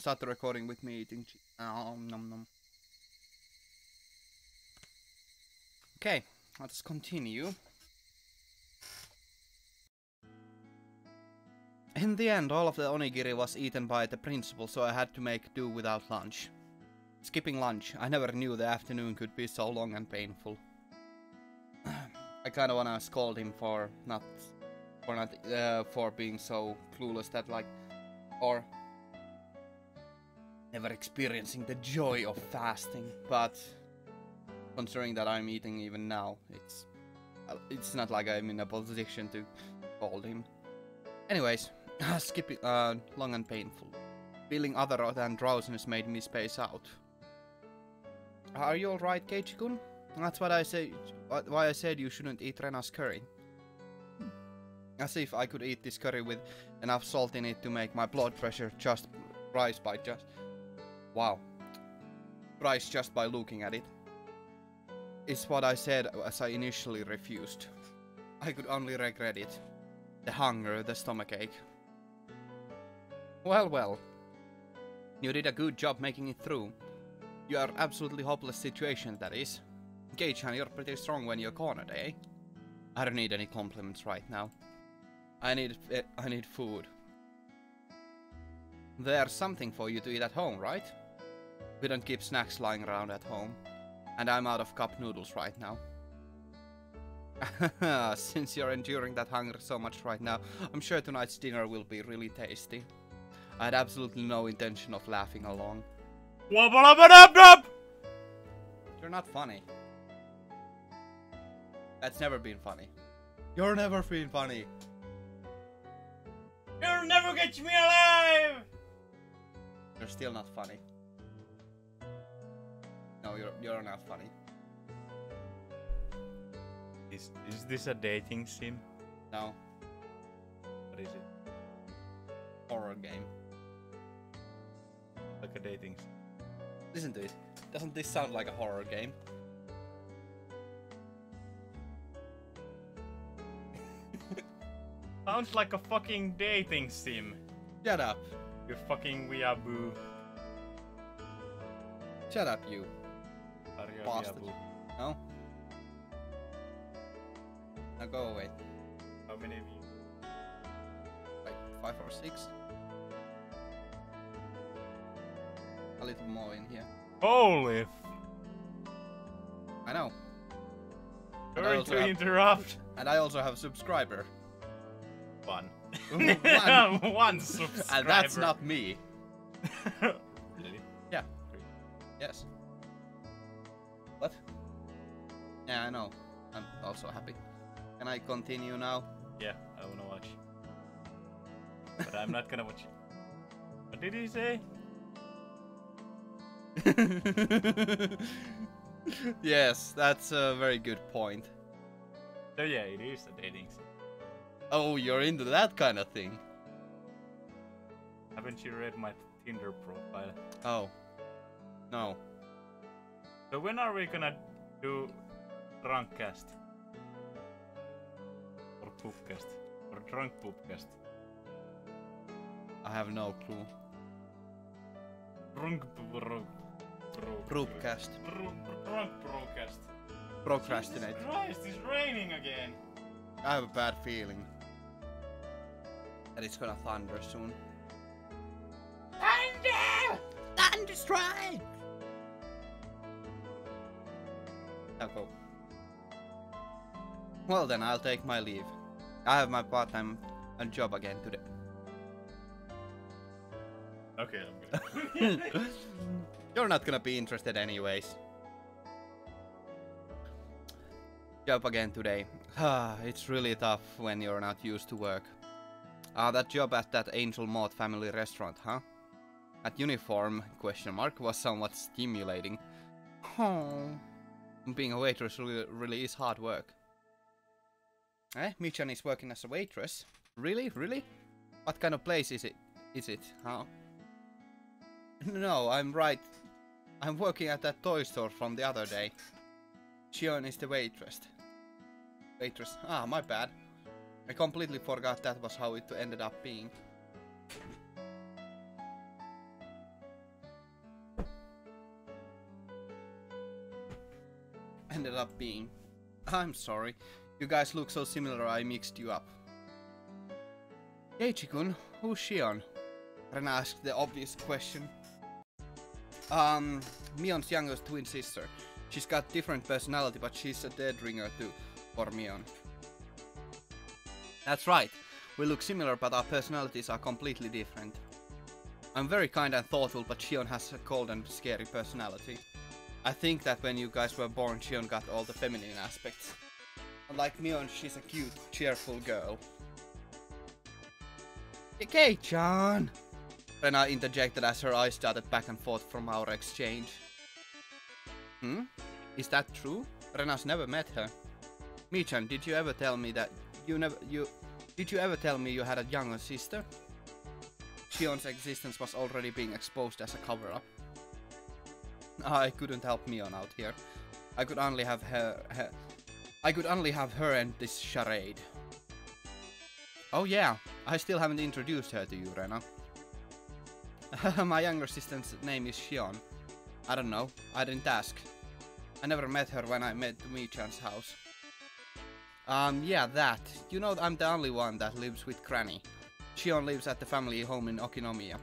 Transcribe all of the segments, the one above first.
Start the recording with me eating nom nom. Okay, let's continue. In the end, all of the onigiri was eaten by the principal, so I had to make do without lunch. Skipping lunch, I never knew the afternoon could be so long and painful. I kinda wanna scold him for being so clueless that or never experiencing the joy of fasting, but considering that I'm eating even now, it's not like I'm in a position to scold him. Anyways, skipping long and painful. Feeling other than drowsiness made me space out. Are you alright, Keiichi-kun? That's what I say. Why I said you shouldn't eat Rena's curry. As if I could eat this curry with enough salt in it to make my blood pressure just rise by just... Wow. Rise just by looking at it. Is what I said as I initially refused. I could only regret it. The hunger, the stomachache. Well, well. You did a good job making it through. You are absolutely hopeless situation, that is. Kei-chan, you're pretty strong when you're cornered, eh? I don't need any compliments right now. I need food. There's something for you to eat at home, right? We don't keep snacks lying around at home. And I'm out of cup noodles right now. Since you're enduring that hunger so much right now, I'm sure tonight's dinner will be really tasty. I had absolutely no intention of laughing along. You're not funny. That's never been funny. You're never been funny. You'll never get me alive! You're still not funny. No, you're not funny. Is this a dating sim? No. What is it? Horror game. Like a dating sim. Listen to it. Doesn't this sound like a horror game? Sounds like a fucking dating sim. Shut up. You fucking weeaboo. Shut up, you. Are you a Bastard. weeaboo? No? Now go away. How many of you? Like 5 or 6? A little more in here. Holy! I know. Sorry to interrupt. And I also have a subscriber. One. One. One subscriber. And that's not me. Really? Yeah. Yes. What? Yeah, I know. I'm also happy. Can I continue now? Yeah, I wanna watch. But I'm not gonna watch it. What did he say? Yes, that's a very good point. So yeah, it is a dating sim. Oh, you're into that kind of thing. Haven't you read my Tinder profile? Oh. No. So when are we gonna do Drunkcast? Or Poopcast? Or Drunk Poopcast? I have no clue. Drunk Poopcast. Drunk Procast. Procrastinate. Jesus Christ, it's raining again. I have a bad feeling that it's gonna thunder soon. Thunder! Thunder strike! Now go. Well then, I'll take my leave. I have my part-time job again today. Okay, I'm good. You're not gonna be interested anyways. Job again today. It's really tough when you're not used to work. That job at that Angel Moth family restaurant, huh? That uniform, question mark, was somewhat stimulating. Oh, being a waitress really is hard work. Michan is working as a waitress. Really? Really? What kind of place is it? Huh? No, I'm right. I'm working at that toy store from the other day. Shion is the waitress. Ah, my bad. I completely forgot that was how it ended up being. ended up being. I'm sorry. You guys look so similar I mixed you up. Keiichi-kun, who's Shion? Ren asked the obvious question. Mion's youngest twin sister. She's got different personality, but she's a dead ringer too, for Mion. That's right. We look similar, but our personalities are completely different. I'm very kind and thoughtful, but Shion has a cold and scary personality. I think that when you guys were born, Shion got all the feminine aspects. Unlike Mion, she's a cute, cheerful girl. Kei-chan! Rena interjected as her eyes darted back and forth from our exchange. Is that true? Rena's never met her. Michan, did you ever tell me that did you ever tell me you had a younger sister? Shion's existence was already being exposed as a cover-up. I couldn't help Mion out here. I could only have her and this charade. Oh yeah, I still haven't introduced her to you, Rena. My younger sister's name is Shion. I don't know, I didn't ask. I never met her when I met Michan's house. Yeah, that. You know, I'm the only one that lives with Granny. Shion lives at the family home in Okinomiya.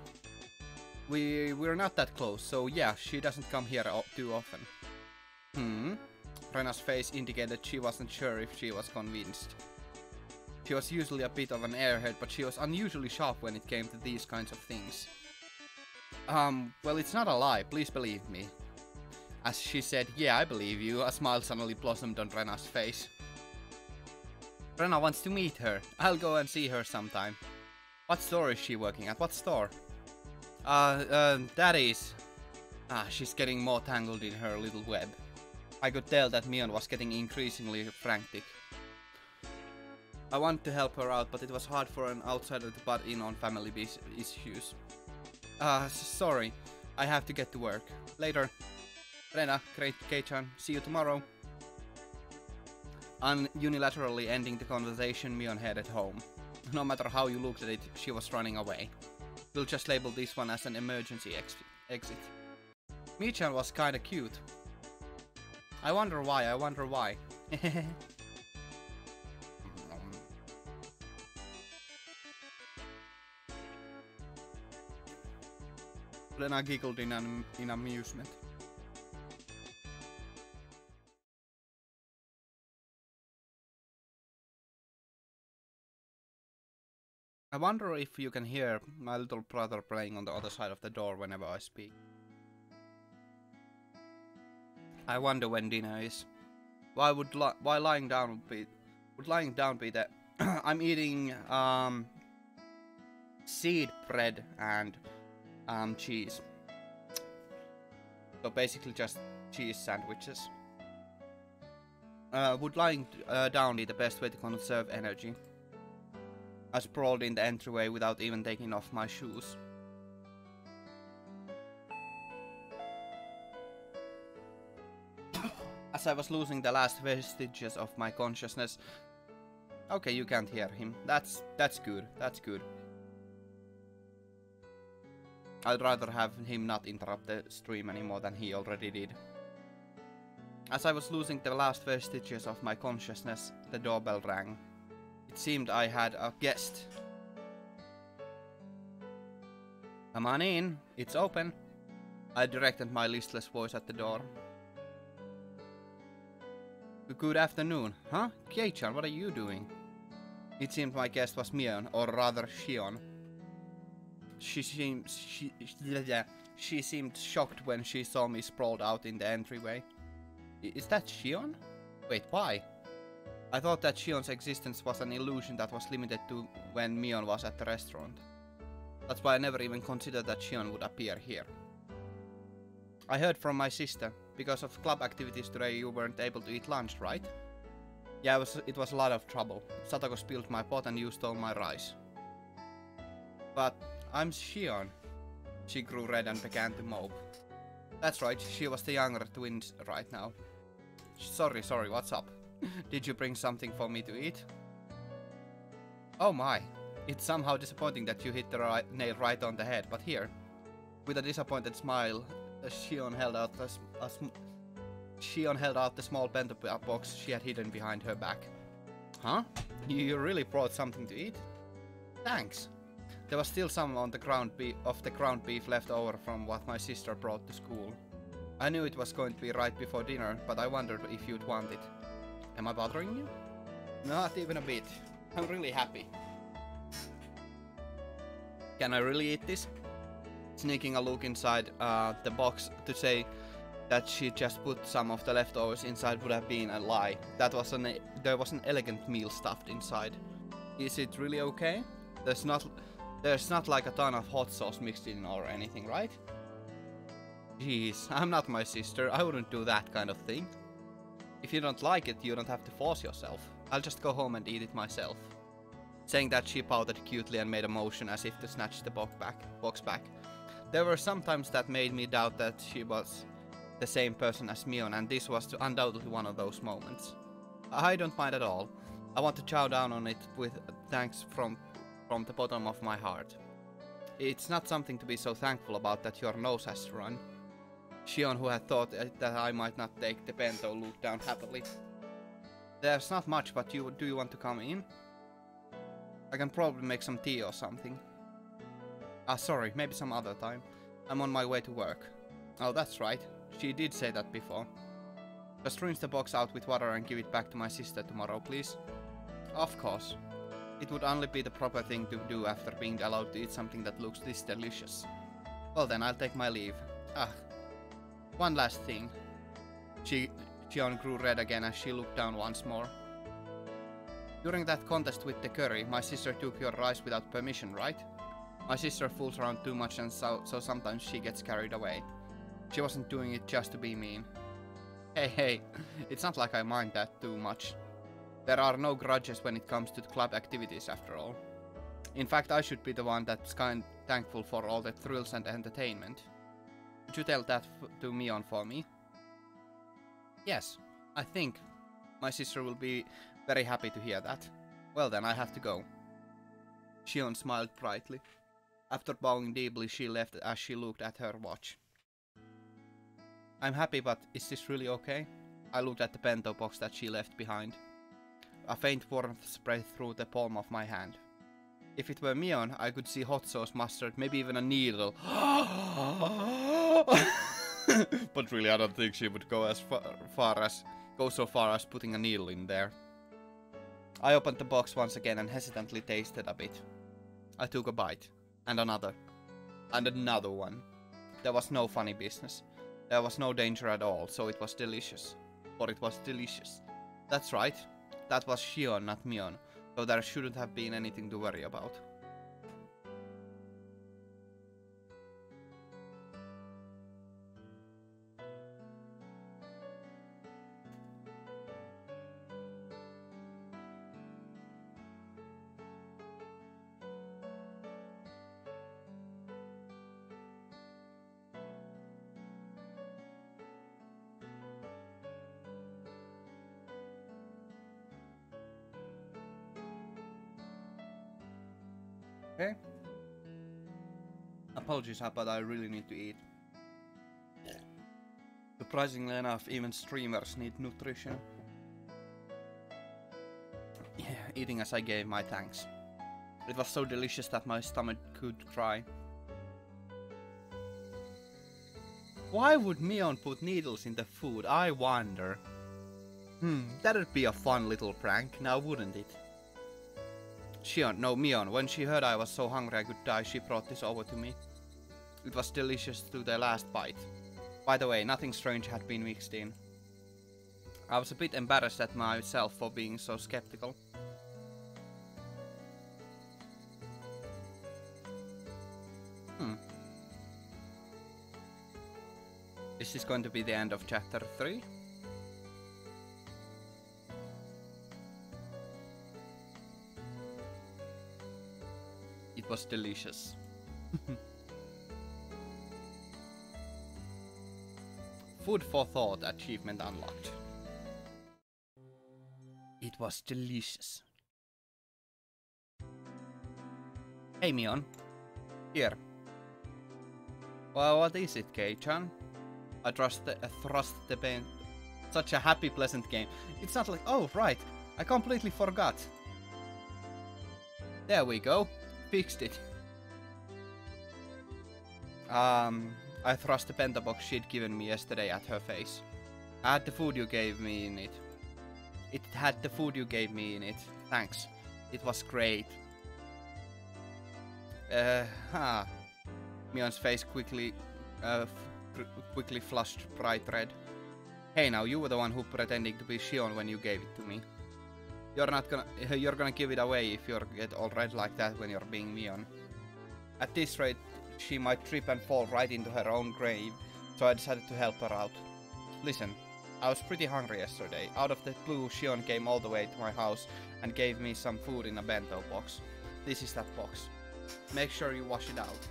We're not that close, so yeah, she doesn't come here too often. Rena's face indicated she wasn't sure if she was convinced. She was usually a bit of an airhead, but she was unusually sharp when it came to these kinds of things. Well, it's not a lie, please believe me. As she said, yeah, I believe you, a smile suddenly blossomed on Rena's face. Rena wants to meet her. I'll go and see her sometime. What store is she working at? What store? That is... she's getting more tangled in her little web. I could tell that Mion was getting increasingly frantic. I wanted to help her out, but it was hard for an outsider to butt in on family issues. Sorry. I have to get to work. Later. Rena, great Kei-chan, see you tomorrow. Unilaterally ending the conversation, Mion headed home. No matter how you looked at it, she was running away. We'll just label this one as an emergency exit. Michan was kinda cute. I wonder why. Rena giggled in amusement. I wonder if you can hear my little brother playing on the other side of the door whenever I speak. I wonder when dinner is. Why lying down be that I'm eating seed bread and cheese. So basically just cheese sandwiches. Would lying down be the best way to conserve energy? I sprawled in the entryway without even taking off my shoes. As I was losing the last vestiges of my consciousness... Okay, you can't hear him. That's good. That's good. I'd rather have him not interrupt the stream anymore than he already did. As I was losing the last vestiges of my consciousness, the doorbell rang. It seemed I had a guest. Come on in, it's open. I directed my listless voice at the door. Good afternoon. Huh? Kei-chan, what are you doing? It seemed my guest was Mion, or rather Shion. She seemed shocked when she saw me sprawled out in the entryway. Is that Shion? Wait, why? I thought that Shion's existence was an illusion that was limited to when Mion was at the restaurant. That's why I never even considered that Shion would appear here. I heard from my sister. Because of club activities today you weren't able to eat lunch, right? Yeah, it was a lot of trouble. Satoko spilled my pot and you stole my rice. But I'm Shion. She grew red and began to mope. That's right, she was the younger twin right now. Sorry, what's up? Did you bring something for me to eat? Oh my, it's somehow disappointing that you hit the nail right on the head, but here. With a disappointed smile, Shion held out Shion held out the small bento box she had hidden behind her back. Huh? You really brought something to eat? Thanks. There was still some on the ground beef left over from what my sister brought to school. I knew it was going to be right before dinner, but I wondered if you'd want it. Am I bothering you? Not even a bit. I'm really happy. Can I really eat this? Sneaking a look inside the box to say that she just put some of the leftovers inside would have been a lie. There was an elegant meal stuffed inside. Is it really okay? There's not like a ton of hot sauce mixed in or anything, right? Jeez, I'm not my sister. I wouldn't do that kind of thing. If you don't like it, you don't have to force yourself. I'll just go home and eat it myself. Saying that, she pouted cutely and made a motion as if to snatch the box back. There were some times that made me doubt that she was the same person as Mion, and this was undoubtedly one of those moments. I don't mind at all. I want to chow down on it with thanks from the bottom of my heart. It's not something to be so thankful about that your nose has to run. Shion, who had thought that I might not take the bento, looked down happily. There's not much, but do you want to come in? I can probably make some tea or something. Sorry, maybe some other time. I'm on my way to work. Oh, that's right. She did say that before. Just rinse the box out with water and give it back to my sister tomorrow, please. Of course. It would only be the proper thing to do after being allowed to eat something that looks this delicious. Well then, I'll take my leave. One last thing. Shion grew red again as she looked down once more. During that contest with the curry, my sister took your rice without permission, right? My sister fools around too much, and so sometimes she gets carried away. She wasn't doing it just to be mean. Hey, it's not like I mind that too much. There are no grudges when it comes to club activities after all. In fact, I should be the one that's thankful for all the thrills and entertainment. Would you tell that to Mion for me? Yes, I think my sister will be very happy to hear that. Well then, I have to go. Shion smiled brightly. After bowing deeply, she left as she looked at her watch. I'm happy, but is this really okay? I looked at the bento box that she left behind. A faint warmth spread through the palm of my hand. If it were Mion, I could see hot sauce, mustard, maybe even a needle. But really, I don't think she would go so far as putting a needle in there. I opened the box once again and hesitantly tasted a bit. I took a bite. And another. And another one. There was no funny business. There was no danger at all, so it was delicious. For it was delicious. That's right. That was Shion, not Mion, so there shouldn't have been anything to worry about. Okay. Apologies, but I really need to eat. Surprisingly enough, even streamers need nutrition. Yeah, eating as I gave my thanks. It was so delicious that my stomach could cry. Why would Mion put needles in the food? I wonder. That'd be a fun little prank, now wouldn't it? Mion, when she heard I was so hungry I could die, she brought this over to me. It was delicious to the last bite. By the way, nothing strange had been mixed in. I was a bit embarrassed at myself for being so skeptical. Is this going to be the end of chapter 3? It was delicious. Food for thought achievement unlocked. It was delicious. Hey Mion. Here. Well, what is it, Kei-chan? I thrust the Such a happy, pleasant game. It's not like, oh, right, I completely forgot. There we go. Fixed it. I thrust the bento box she'd given me yesterday at her face. I had the food you gave me in it. It had the food you gave me in it. Thanks. It was great. Mion's face quickly flushed bright red. Hey now, you were the one who pretending to be Shion when you gave it to me. You're gonna give it away if you get all red like that when you're being Mion. At this rate, she might trip and fall right into her own grave, so I decided to help her out. Listen, I was pretty hungry yesterday. Out of the blue, Shion came all the way to my house and gave me some food in a bento box. This is that box. Make sure you wash it out.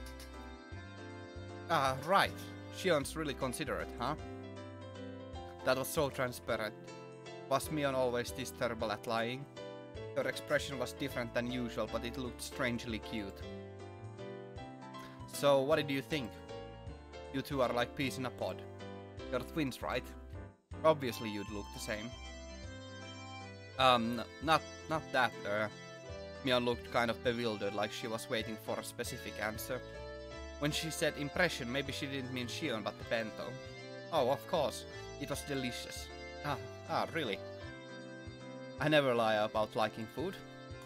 Ah, right. Shion's really considerate, huh? That was so transparent. Was Mion always this terrible at lying? Her expression was different than usual, but it looked strangely cute. So, what did you think? You two are like peas in a pod. You're twins, right? Obviously you'd look the same. Not that. Mion looked kind of bewildered, like she was waiting for a specific answer. When she said impression, maybe she didn't mean Shion but the bento. Oh, of course. It was delicious. Really? I never lie about liking food.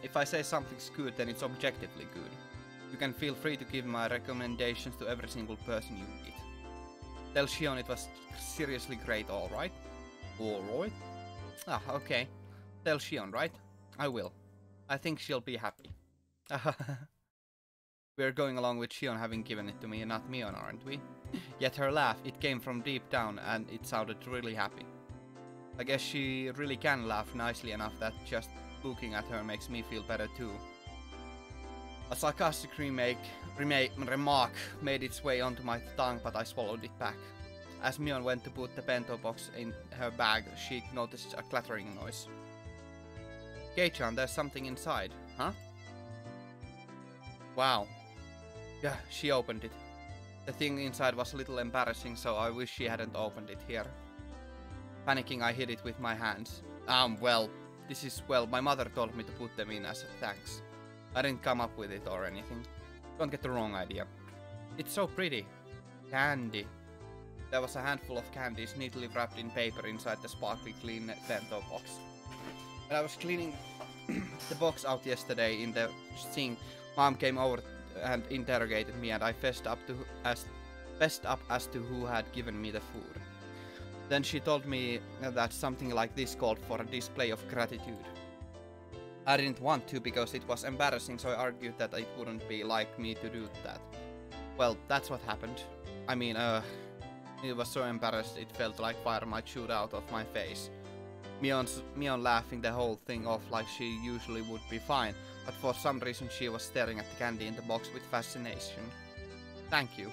If I say something's good, then it's objectively good. You can feel free to give my recommendations to every single person you meet. Tell Shion it was seriously great, alright? Alright? Okay. Tell Shion, right? I will. I think she'll be happy. We're going along with Shion having given it to me and not Mion, aren't we? Yet her laugh, it came from deep down and it sounded really happy. I guess she really can laugh nicely enough that just looking at her makes me feel better too. A sarcastic remark made its way onto my tongue, but I swallowed it back. As Mion went to put the bento box in her bag, she noticed a clattering noise. Kei-chan, there's something inside, huh? Wow. Yeah, she opened it. The thing inside was a little embarrassing, so I wish she hadn't opened it here. Panicking, I hid it with my hands. My mother told me to put them in as a thanks. I didn't come up with it or anything. Don't get the wrong idea. It's so pretty. Candy. There was a handful of candies neatly wrapped in paper inside the sparkly clean bento box. When I was cleaning the box out yesterday in the sink, Mom came over and interrogated me, and I fessed up as to who had given me the food. Then she told me that something like this called for a display of gratitude. I didn't want to because it was embarrassing, so I argued that it wouldn't be like me to do that. Well, that's what happened. I mean, it was so embarrassed it felt like fire might shoot out of my face. Mion laughing the whole thing off like she usually would be fine, but for some reason she was staring at the candy in the box with fascination. Thank you.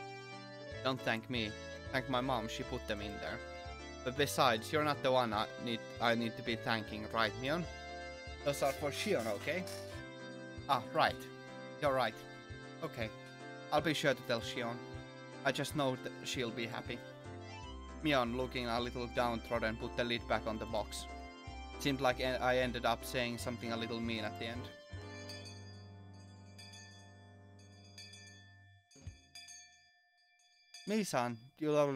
Don't thank me. Thank my mom, she put them in there. But besides, you're not the one I need to be thanking, right, Mion? Those are for Shion, okay? Ah, right. You're right. Okay. I'll be sure to tell Shion. I just know that she'll be happy. Mion, looking a little downtrodden, put the lid back on the box. Seemed like I ended up saying something a little mean at the end. Mi-san, you love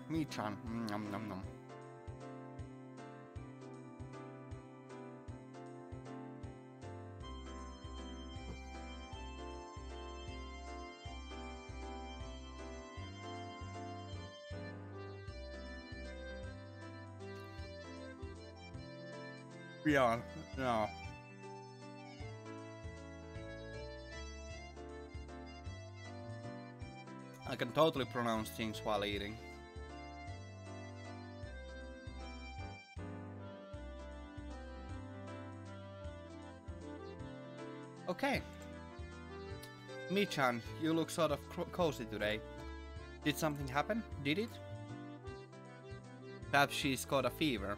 Mi-chan. Beyond, no. I can totally pronounce things while eating. Okay. Mi-chan, you look sort of cozy today. Did something happen? Did it? Perhaps she's got a fever.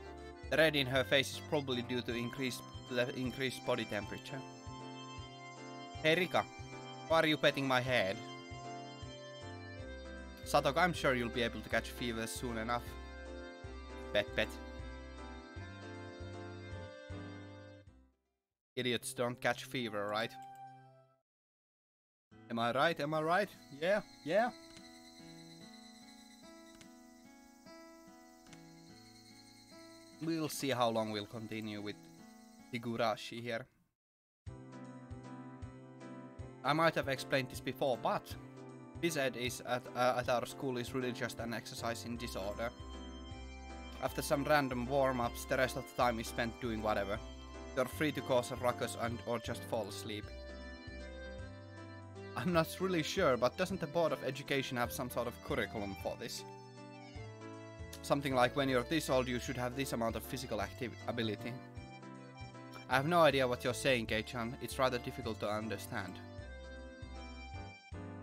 The red in her face is probably due to the increased body temperature. Hey Rika, why are you petting my head? Satoka, I'm sure you'll be able to catch fever soon enough. pet. Idiots don't catch fever, right? Am I right? Am I right? Yeah, yeah. We'll see how long we'll continue with Higurashi here. I might have explained this before, but phys ed is at our school is really just an exercise in disorder. After some random warm-ups, the rest of the time is spent doing whatever. You're free to cause a ruckus or just fall asleep. I'm not really sure, but doesn't the Board of Education have some sort of curriculum for this? Something like when you're this old you should have this amount of physical ability. I have no idea what you're saying, Kei-chan. It's rather difficult to understand.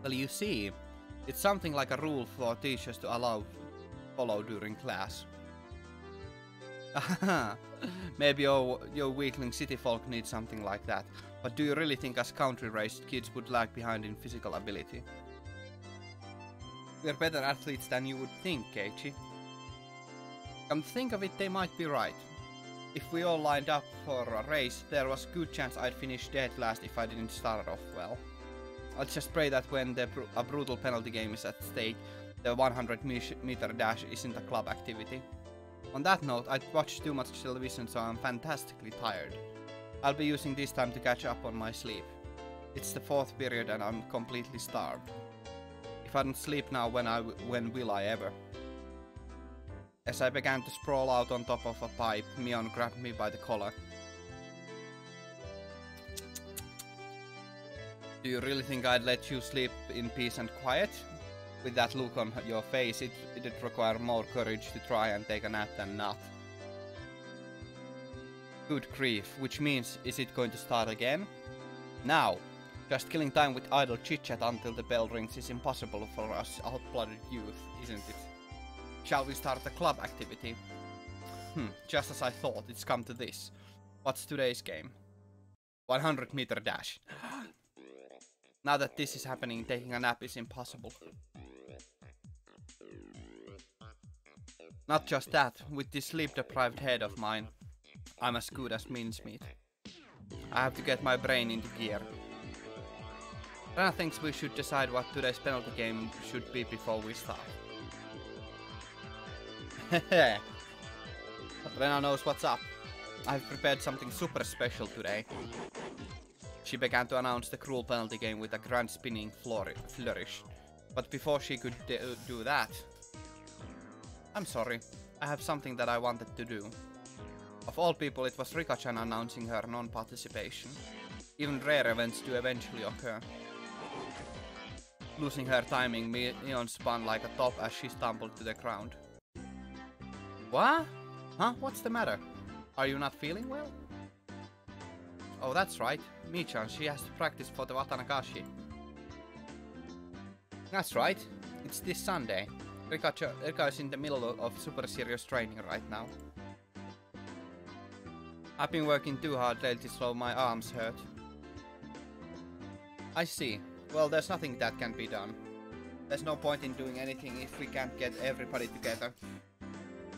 Well, you see, it's something like a rule for teachers to follow during class. Maybe your weakling city folk need something like that, but do you really think us country-raised kids would lag behind in physical ability? We're better athletes than you would think, Keiichi. Come to think of it, they might be right. If we all lined up for a race, there was a good chance I'd finish dead last if I didn't start off well. I'll just pray that when a brutal penalty game is at stake, the 100-meter dash isn't a club activity. On that note, I'd watched too much television, so I'm fantastically tired. I'll be using this time to catch up on my sleep. It's the 4th period and I'm completely starved. If I don't sleep now, when will I ever? As I began to sprawl out on top of a pipe, Mion grabbed me by the collar. Do you really think I'd let you sleep in peace and quiet? With that look on your face, it'd require more courage to try and take a nap than not. Good grief, which means, is it going to start again? Now! Just killing time with idle chit-chat until the bell rings is impossible for us out-blooded youth, isn't it? Shall we start a club activity? Just as I thought, it's come to this. What's today's game? 100-meter dash. Now that this is happening, taking a nap is impossible. Not just that, with this sleep-deprived head of mine, I'm as good as mincemeat. I have to get my brain into gear. Rena thinks we should decide what today's penalty game should be before we start. Hehe. Rena knows what's up. I've prepared something super special today. She began to announce the cruel penalty game with a grand spinning flourish. But before she could do that... I'm sorry, I have something that I wanted to do. Of all people, it was Rika-chan announcing her non-participation. Even rare events do eventually occur. Losing her timing, Mion spun like a top as she stumbled to the ground. What? Huh? What's the matter? Are you not feeling well? Oh, that's right. Mi-chan, she has to practice for the Watanagashi. That's right. It's this Sunday. Rika is in the middle of super serious training right now. I've been working too hard lately, so my arms hurt. I see. Well, there's nothing that can be done. There's no point in doing anything if we can't get everybody together.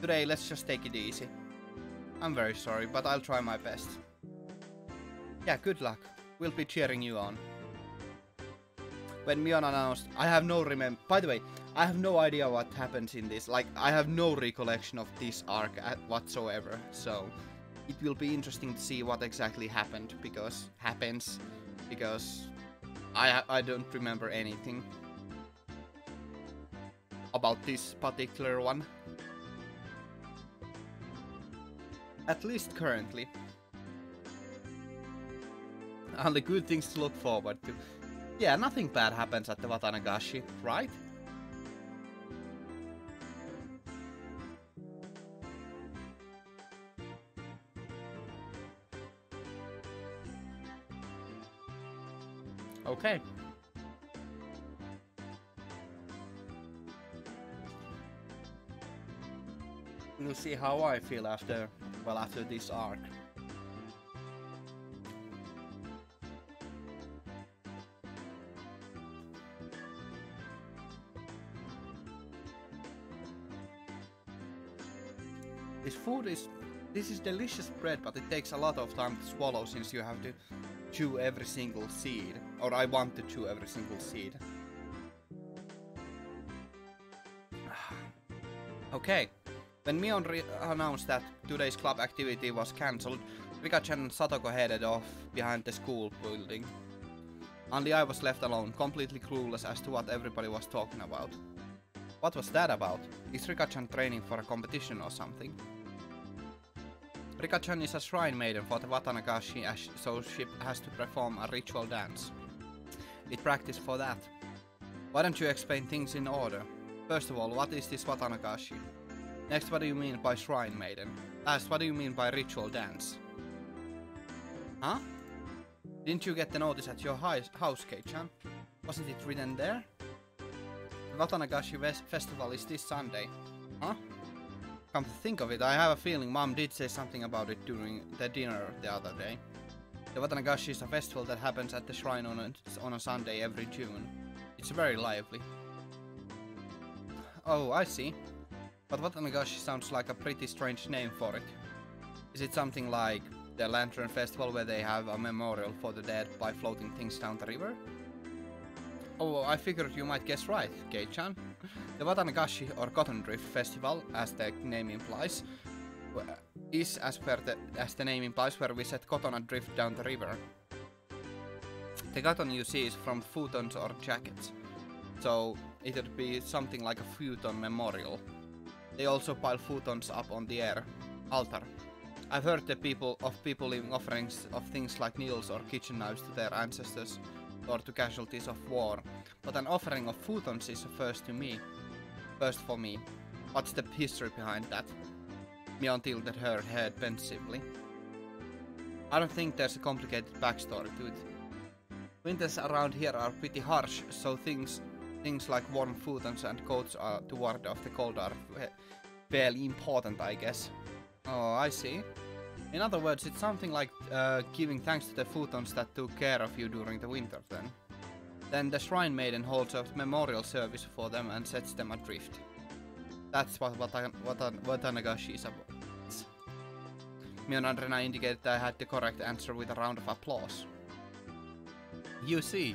Today, let's just take it easy. I'm very sorry, but I'll try my best. Yeah, good luck. We'll be cheering you on. When Mion announced, by the way, I have no idea what happens in this. Like, I have no recollection of this arc whatsoever. So, it will be interesting to see what exactly happened, because I don't remember anything about this particular one. At least currently. Only good things to look forward to. Yeah, nothing bad happens at the Watanagashi, right? Okay. We'll see how I feel after this arc. This is delicious bread, but it takes a lot of time to swallow since you have to chew every single seed. Or I want to chew every single seed. Okay. When Mion announced that today's club activity was cancelled, Rika-chan and Satoko headed off behind the school building. Only I was left alone, completely clueless as to what everybody was talking about. What was that about? Is Rika-chan training for a competition or something? Rika-chan is a shrine maiden for the Watanagashi, so she has to perform a ritual dance. It practiced for that. Why don't you explain things in order? First of all, what is this Watanagashi? Next, what do you mean by shrine maiden? Last, what do you mean by ritual dance? Huh? Didn't you get the notice at your house, Kei-chan? Wasn't it written there? The Watanagashi festival is this Sunday. Huh? Come to think of it, I have a feeling Mom did say something about it during the dinner the other day. The Watanagashi is a festival that happens at the shrine on a Sunday every June. It's very lively. Oh, I see. But Watanagashi sounds like a pretty strange name for it. Is it something like the Lantern Festival where they have a memorial for the dead by floating things down the river? Oh, I figured you might guess right, Kei-chan. The Watanagashi or Cotton Drift Festival, as the name implies, is, as the name implies, where we set cotton adrift down the river. The cotton you see is from futons or jackets, so it would be something like a futon memorial. They also pile futons up on the altar. I've heard of people leaving offerings of things like needles or kitchen knives to their ancestors or to casualties of war, but an offering of futons is a first for me. What's the history behind that? Mion tilted her head pensively. I don't think there's a complicated backstory to it. Winters around here are pretty harsh, so things like warm futons and coats to ward off the cold are fairly important, I guess. Oh, I see. In other words, it's something like giving thanks to the futons that took care of you during the winter then. Then the Shrine Maiden holds a memorial service for them and sets them adrift. That's what Watanagashi is about. Mion and Rena indicated that I had the correct answer with a round of applause. You see?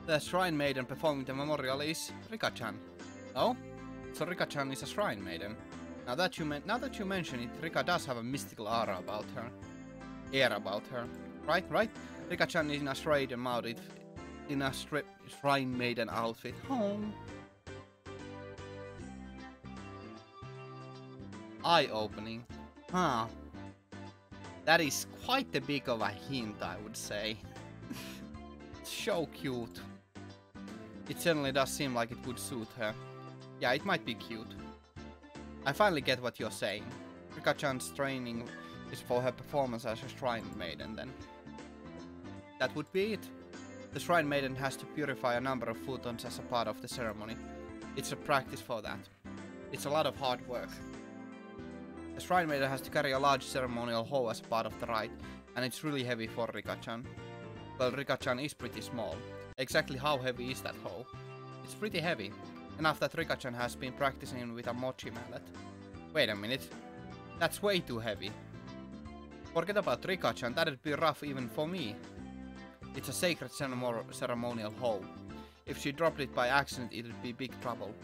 The Shrine Maiden performing the memorial is Rika-chan. Oh? So Rika-chan is a Shrine Maiden. Now that you mention it, Rika does have a mystical aura about her. Right? Rika-chan is in a Shrine Maiden outfit. Home. Eye-opening. Huh. That is quite a big of a hint, I would say. So cute. It certainly does seem like it would suit her. Yeah, it might be cute. I finally get what you're saying. Rika-chan's training is for her performance as a Shrine Maiden then. That would be it. The Shrine Maiden has to purify a number of futons as a part of the ceremony. It's a practice for that. It's a lot of hard work. The Shrine Maiden has to carry a large ceremonial hoe as part of the rite, and it's really heavy for Rika-chan. Well, Rika-chan is pretty small. Exactly how heavy is that hoe? It's pretty heavy. Enough that Rika-chan has been practicing with a mochi mallet. Wait a minute. That's way too heavy. Forget about Rika-chan, that'd be rough even for me. It's a sacred ceremonial hoe. If she dropped it by accident, it would be big trouble.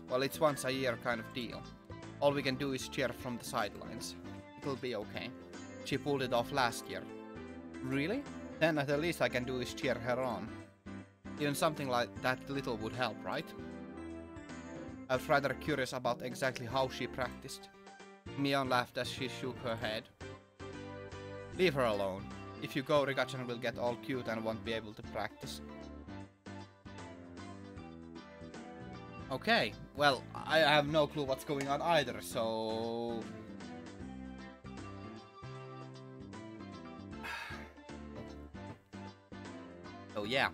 Well, it's once a year kind of deal. All we can do is cheer from the sidelines. It'll be okay. She pulled it off last year. Really? Then at the least I can do is cheer her on. Even something like that little would help, right? I was rather curious about exactly how she practiced. Mion laughed as she shook her head. Leave her alone. If you go, Rika-chan will get all cute and won't be able to practice. Okay, well, I have no clue what's going on either, so... Oh yeah.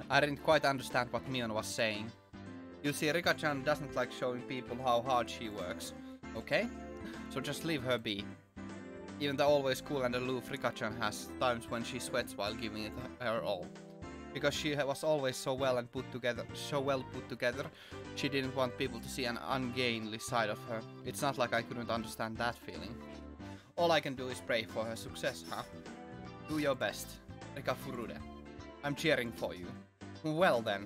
I didn't quite understand what Mion was saying. You see, Rika-chan doesn't like showing people how hard she works, okay? So just leave her be. Even the always cool and aloof Rika-chan has times when she sweats while giving it her all. Because she was always so well put together, she didn't want people to see an ungainly side of her. It's not like I couldn't understand that feeling. All I can do is pray for her success, huh? Do your best, Rika Furude. I'm cheering for you. Well then.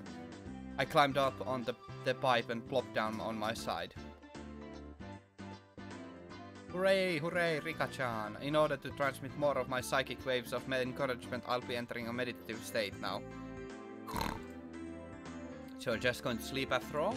I climbed up on the pipe and plopped down on my side. Hooray, hooray, Rika-chan! In order to transmit more of my psychic waves of encouragement, I'll be entering a meditative state now. So just going to sleep after all?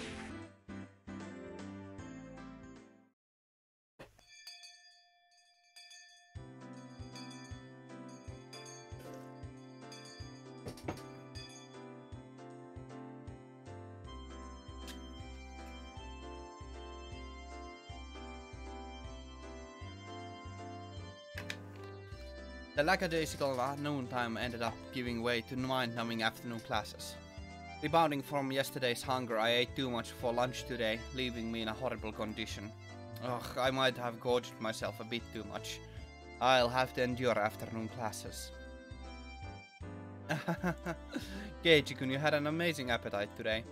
The lackadaisical noontime ended up giving way to mind-numbing afternoon classes. Rebounding from yesterday's hunger, I ate too much for lunch today, leaving me in a horrible condition. Ugh, I might have gorged myself a bit too much. I'll have to endure afternoon classes. Keiji-kun, you had an amazing appetite today.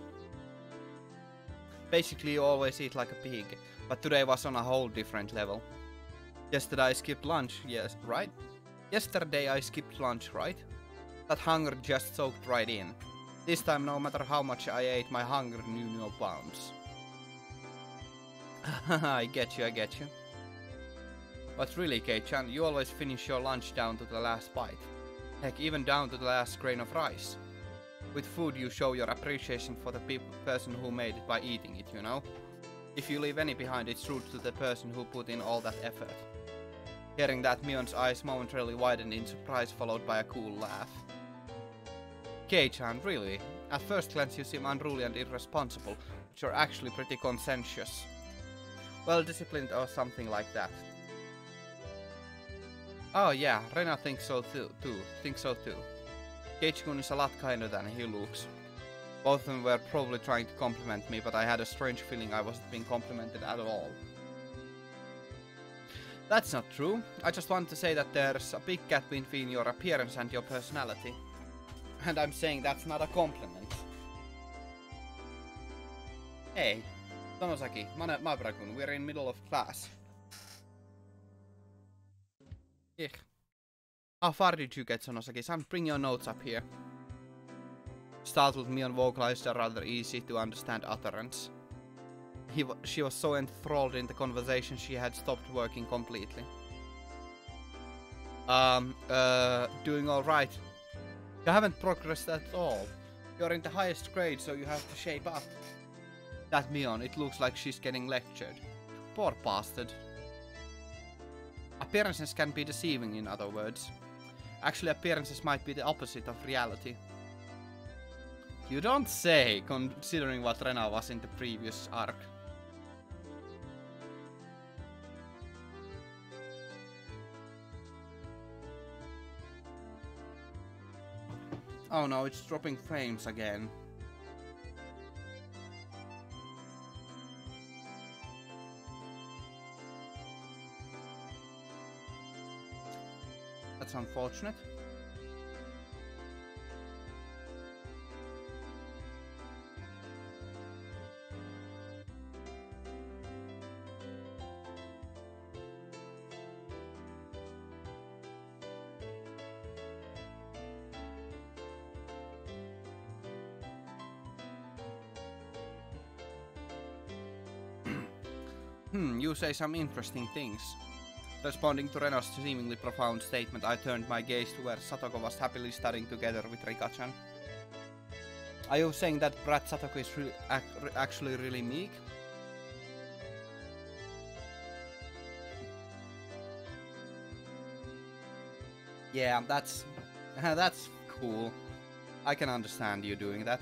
Basically, you always eat like a pig, but today was on a whole different level. Yesterday I skipped lunch, yes, right? Yesterday I skipped lunch, right? That hunger just soaked right in. This time, no matter how much I ate, my hunger knew no bounds. I get you. But really, Kei-chan, you always finish your lunch down to the last bite. Heck, even down to the last grain of rice. With food, you show your appreciation for the person who made it by eating it, you know? If you leave any behind, it's rude to the person who put in all that effort. Hearing that, Mion's eyes momentarily widened in surprise, followed by a cool laugh. Kei-chan, really? At first glance you seem unruly and irresponsible, but you're actually pretty conscientious. Well disciplined or something like that. Oh yeah, Rena thinks so too. Keiichi-kun is a lot kinder than he looks. Both of them were probably trying to compliment me, but I had a strange feeling I wasn't being complimented at all. That's not true. I just want to say that there's a big gap between your appearance and your personality. And I'm saying that's not a compliment. Hey, Tonosaki, Mabra-kun, we're in middle of class. Ich. How far did you get, Tonosaki-san? Bring your notes up here. Startled, Mion vocalized a rather easy to understand utterance. She was so enthralled in the conversation she had stopped working completely. Doing alright. You haven't progressed at all. You're in the highest grade, so you have to shape up. That Mion, it looks like she's getting lectured. Poor bastard. Appearances can be deceiving, in other words. Actually, appearances might be the opposite of reality. You don't say, considering what Rena was in the previous arc. Oh no, it's dropping frames again. That's unfortunate. You say some interesting things. Responding to Rena's seemingly profound statement, I turned my gaze to where Satoko was happily studying together with Rika-chan. Are you saying that brat Satoko is actually really meek? Yeah, that's cool. I can understand you doing that.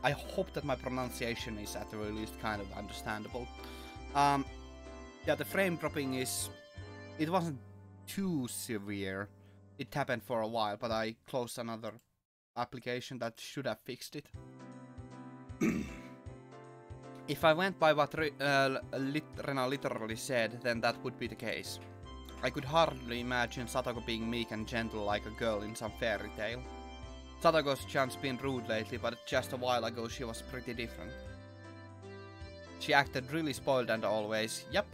I hope that my pronunciation is at the very least kind of understandable. Yeah, the frame dropping it wasn't too severe. It happened for a while, but I closed another application that should have fixed it. If I went by what Rena literally said, then that would be the case. I could hardly imagine Satoko being meek and gentle like a girl in some fairy tale. Satoko's chance been rude lately, but just a while ago she was pretty different. She acted really spoiled and always. Yep.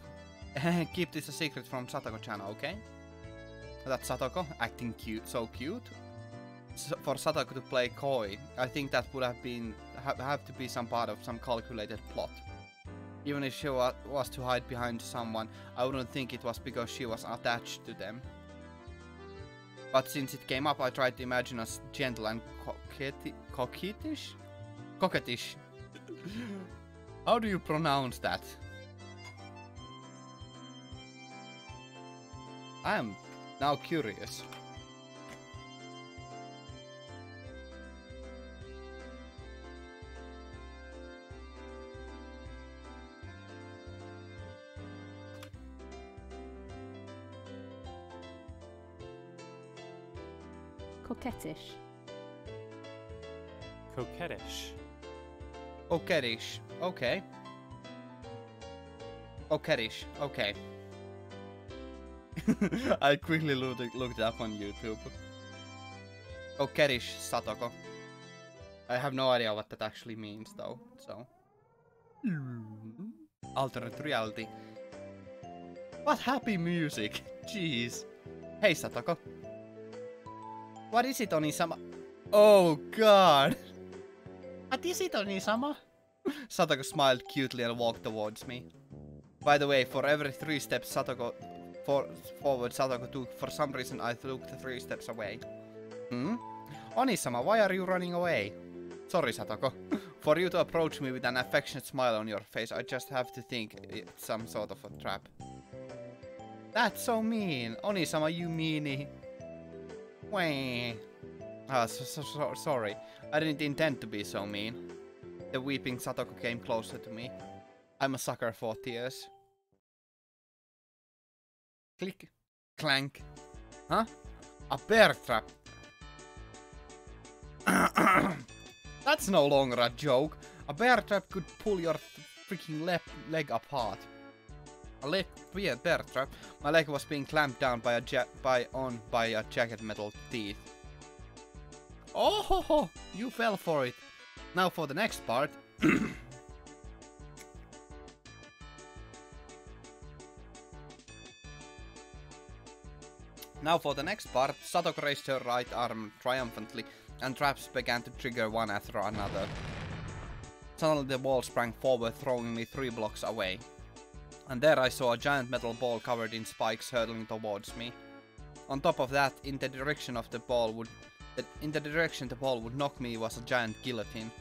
Keep this a secret from Satoko-chan, okay? That's Satoko, acting cute, so cute. For Satoko to play coy, I think that would have to be some part of some calculated plot. Even if she was to hide behind someone, I wouldn't think it was because she was attached to them. But since it came up, I tried to imagine us gentle and coquettish? Coquettish. How do you pronounce that? I am now curious. Coquettish. Coquettish. Coquettish. Okay. Coquettish. Okay. I quickly looked up on YouTube. Coquettish Satoko. I have no idea what that actually means though, so. Alternate reality. What happy music! Jeez. Hey Satoko. What is it, Onisama? Oh god! What is it, Onisama? Satoko smiled cutely and walked towards me. By the way, for every 3 steps forward Satoko took, for some reason I took the 3 steps away. Onisama, why are you running away? Sorry, Satoko. For you to approach me with an affectionate smile on your face, I just have to think it's some sort of a trap. That's so mean! Onisama, you meanie! Wah. Sorry. I didn't intend to be so mean. The weeping Satoko came closer to me. I'm a sucker for tears. Click. Clank. Huh? A bear trap. That's no longer a joke. A bear trap could pull your freaking leg apart. A bear trap. My leg was being clamped down by a jagged metal teeth. Oh ho ho! You fell for it. Now for the next part. Satoko raised her right arm triumphantly, and traps began to trigger one after another. Suddenly the ball sprang forward, throwing me 3 blocks away. And there I saw a giant metal ball covered in spikes hurtling towards me. On top of that, in the direction the ball would knock me was a giant guillotine.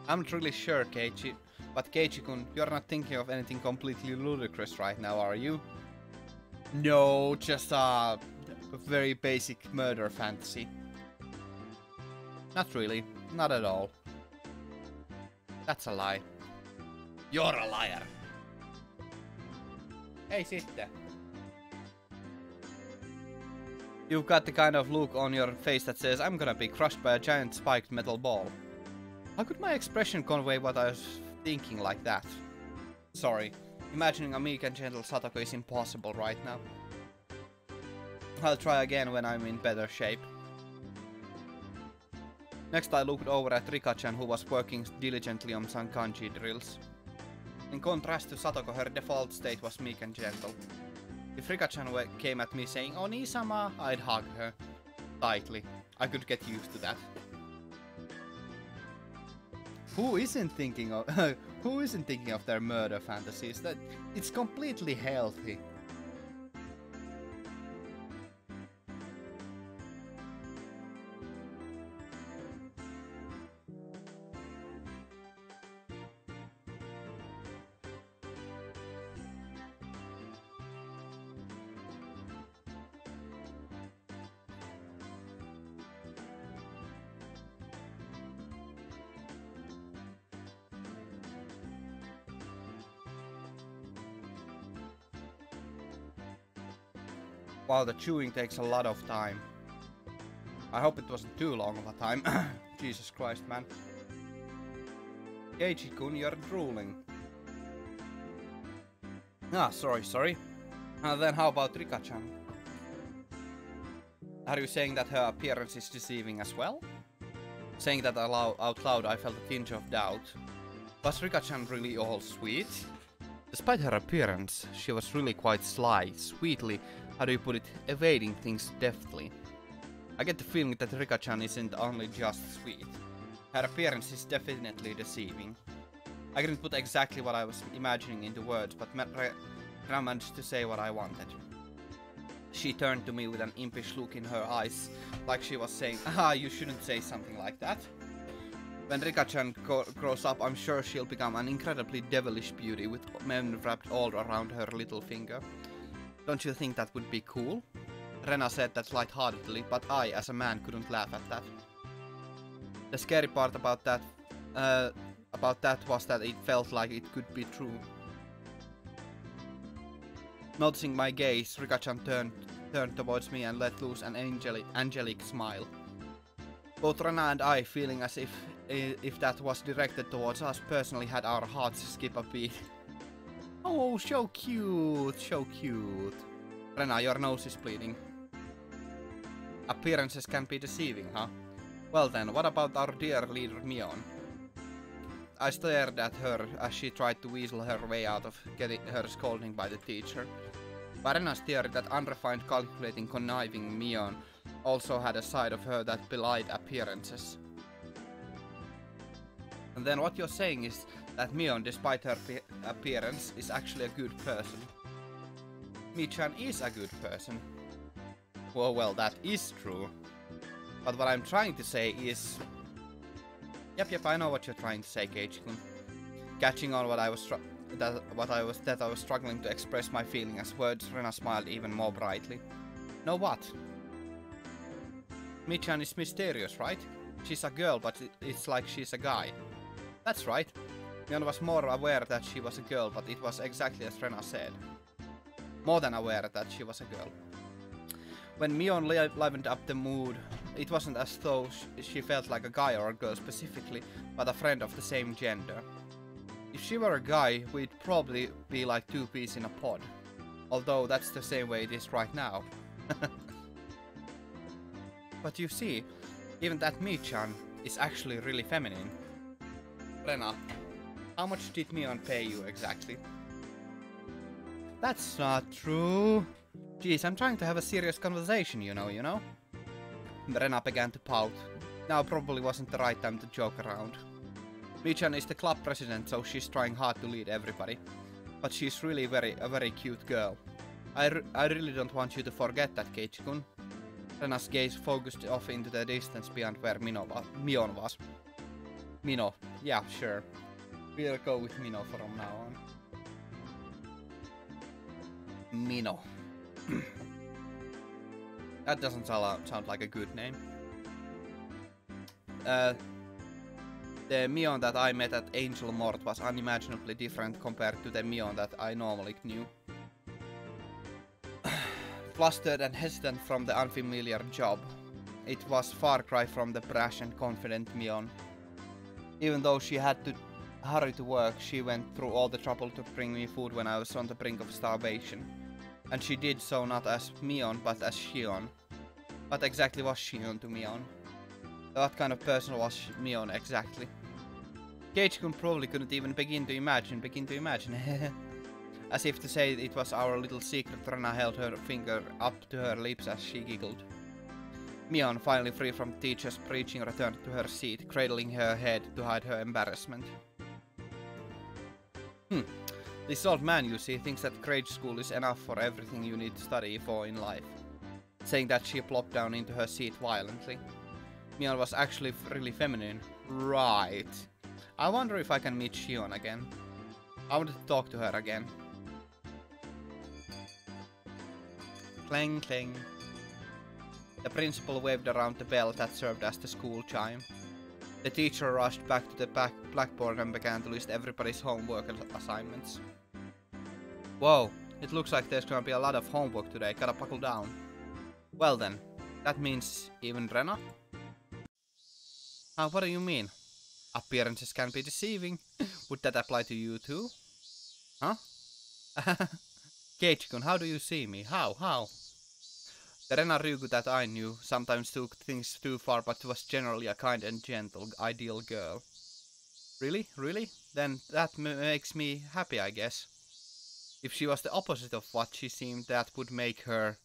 I'm not really sure, Keiichi, but Keiichi-kun, you're not thinking of anything completely ludicrous right now, are you? No, just a very basic murder fantasy. Not really, not at all. That's a lie. You're a liar! Hey, sister. You've got the kind of look on your face that says, I'm gonna be crushed by a giant spiked metal ball. How could my expression convey what I was thinking like that? Sorry, imagining a meek and gentle Satoko is impossible right now. I'll try again when I'm in better shape. Next I looked over at Rika-chan, who was working diligently on some kanji drills. In contrast to Satoko, her default state was meek and gentle. If Rika-chan came at me saying, Onisama, I'd hug her tightly. I could get used to that. Who isn't thinking of their murder fantasies? That it's completely healthy. Wow, the chewing takes a lot of time. I hope it wasn't too long of a time. Jesus Christ, man. Keiichi-kun, you're drooling. Ah, sorry. Then how about Rika-chan? Are you saying that her appearance is deceiving as well? Saying that out loud, I felt a tinge of doubt. Was Rika-chan really all sweet? Despite her appearance, she was really quite sly, sweetly, how do you put it, evading things deftly. I get the feeling that Rika-chan isn't only just sweet. Her appearance is definitely deceiving. I couldn't put exactly what I was imagining into words, but Rena managed to say what I wanted. She turned to me with an impish look in her eyes, like she was saying, "Ah, you shouldn't say something like that." When Rika-chan grows up, I'm sure she'll become an incredibly devilish beauty with men wrapped all around her little finger. Don't you think that would be cool? Rena said that lightheartedly, but I, as a man, couldn't laugh at that. The scary part about that was that it felt like it could be true. Noticing my gaze, Rika-chan turned towards me and let loose an angelic smile. Both Rena and I, feeling as if that was directed towards us, personally had our hearts skip a beat. Oh, so cute, so cute. Rena, your nose is bleeding. Appearances can be deceiving, huh? Well then, what about our dear leader Mion? I stared at her as she tried to weasel her way out of getting her scolding by the teacher. Rena's theory that unrefined, calculating, conniving Mion also had a side of her that belied appearances. And then what you're saying is that Mion, despite her appearance, is actually a good person. Mi-chan is a good person. Well, that is true. But what I'm trying to say is... Yep, I know what you're trying to say, Keiichi-kun. Catching on that I was struggling to express my feeling as words, Rena smiled even more brightly. Know what? Mi-chan is mysterious, right? She's a girl, but it's like she's a guy. That's right. Mion was more aware that she was a girl, but it was exactly as Rena said. More than aware that she was a girl. When Mion livened up the mood, it wasn't as though she felt like a guy or a girl specifically, but a friend of the same gender. If she were a guy, we'd probably be like two peas in a pod. Although that's the same way it is right now. But you see, even that Mi-chan is actually really feminine. Rena, how much did Mion pay you exactly? That's not true. Jeez, I'm trying to have a serious conversation, you know? Rena began to pout. Now probably wasn't the right time to joke around. Mi-chan is the club president, so she's trying hard to lead everybody. But she's really a very cute girl. I really don't want you to forget that, Keiichi-kun. Rena's gaze focused off into the distance beyond where Mion was. Mino, yeah, sure. We'll go with Mino from now on. Mino. That doesn't sound like a good name. The Mion that I met at Angel Mort was unimaginably different compared to the Mion that I normally knew. Flustered and hesitant from the unfamiliar job, it was far cry from the brash and confident Mion. Even though she had to hurry to work, she went through all the trouble to bring me food when I was on the brink of starvation. And she did so not as Mion, but as Shion. What exactly was Shion to Mion? What kind of person was Mion exactly? Keiichi-kun probably couldn't even begin to imagine. As if to say it was our little secret, Rena held her finger up to her lips as she giggled. Mion, finally free from the teacher's preaching, returned to her seat, cradling her head to hide her embarrassment. This old man, you see, thinks that grade school is enough for everything you need to study for in life. Saying that, she plopped down into her seat violently. Mion was actually really feminine. Right. I wonder if I can meet Shion again. I wanted to talk to her again. Clang clang. The principal waved around the bell that served as the school chime. The teacher rushed back to the blackboard and began to list everybody's homework assignments. Whoa, it looks like there's gonna be a lot of homework today, gotta buckle down. Well then, that means even Rena? What do you mean? Appearances can be deceiving. Would that apply to you too? Huh? Keiichi-kun, how do you see me? How? The Rena Ryugu that I knew sometimes took things too far, but was generally a kind and gentle, ideal girl. Really? Really? Then that makes me happy, I guess. If she was the opposite of what she seemed, that would make her...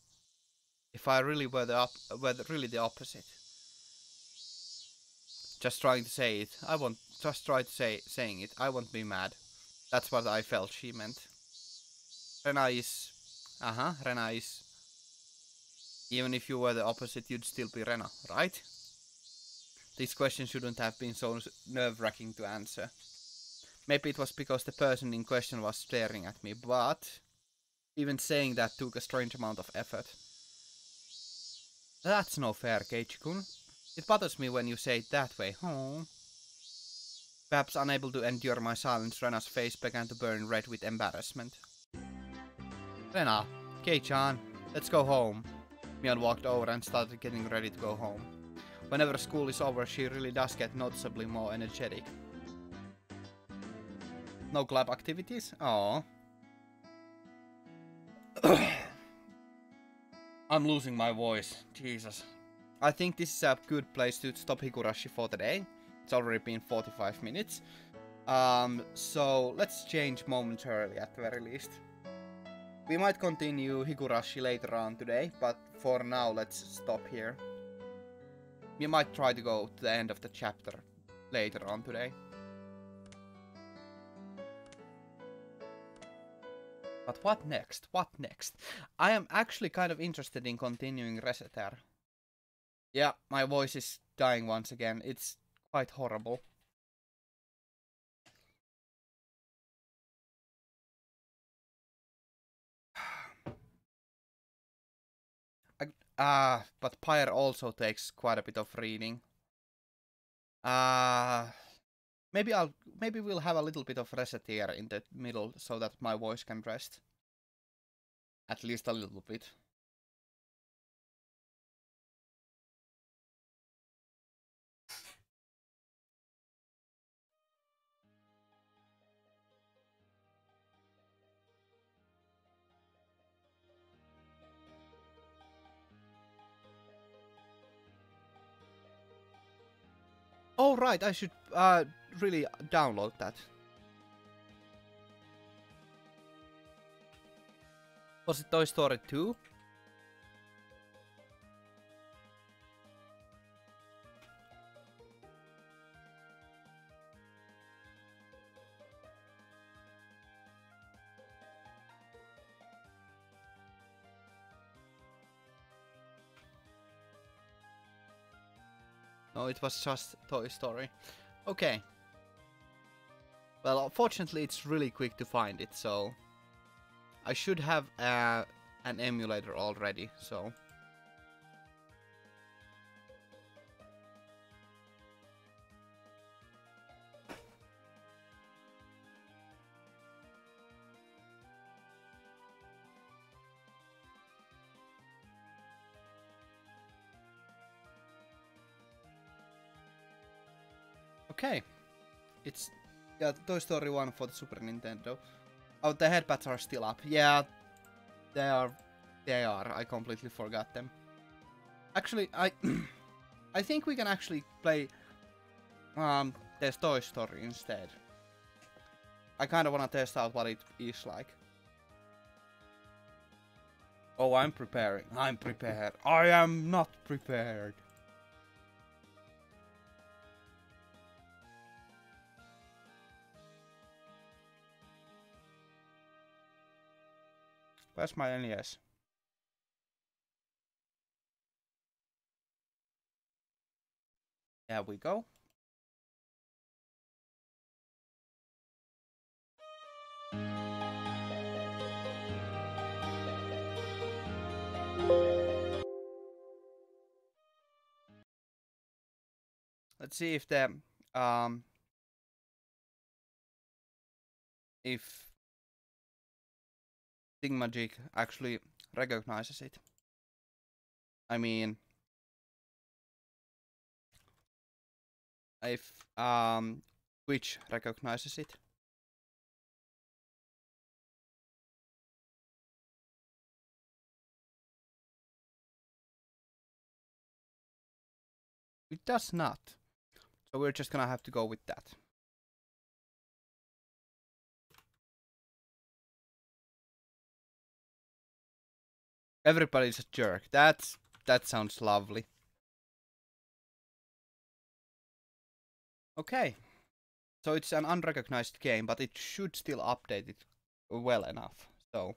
If I really were really the opposite. Just trying to say it. I won't... Just try to saying it. I won't be mad. That's what I felt she meant. Rena is... Rena is... Even if you were the opposite, you'd still be Rena, right? This question shouldn't have been so nerve-wracking to answer. Maybe it was because the person in question was staring at me, but... Even saying that took a strange amount of effort. That's no fair, Keiichi-kun. It bothers me when you say it that way. Oh. Perhaps unable to endure my silence, Rena's face began to burn red with embarrassment. Rena, Kei-chan, let's go home. Mion walked over and started getting ready to go home. Whenever school is over, she really does get noticeably more energetic. No club activities? Aww. I'm losing my voice. Jesus. I think this is a good place to stop Higurashi for today. It's already been 45 minutes. So let's change momentarily at the very least. We might continue Higurashi later on today, but for now let's stop here. We might try to go to the end of the chapter later on today. But what next? What next? I am actually kind of interested in continuing Reseter. Yeah, my voice is dying once again. It's quite horrible. But Pyre also takes quite a bit of reading. Maybe we'll have a little bit of Reseter in the middle so that my voice can rest. At least a little bit. Oh right, I should really download that. Was it Toy Story 2? No, it was just Toy Story. Okay. Well, fortunately it's really quick to find it, so... I should have an emulator already, so... Okay. It's... Yeah, Toy Story 1 for the Super Nintendo. Oh, the headpads are still up. Yeah, they are. They are. I completely forgot them. Actually, I think we can actually play this Toy Story instead. I kind of want to test out what it is like. Oh, I'm preparing. I'm prepared. I am not prepared. Where's my NES? There we go. Let's see if the if Thingamajig actually recognizes it. I mean, if Twitch recognizes it. It does not. So we're just gonna have to go with that. Everybody's a jerk. That sounds lovely. Okay. So it's an unrecognized game, but it should still update it well enough. So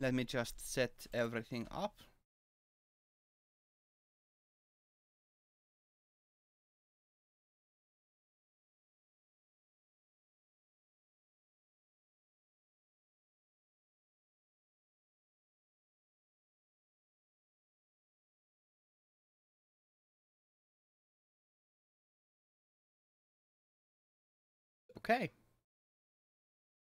let me just set everything up. Okay.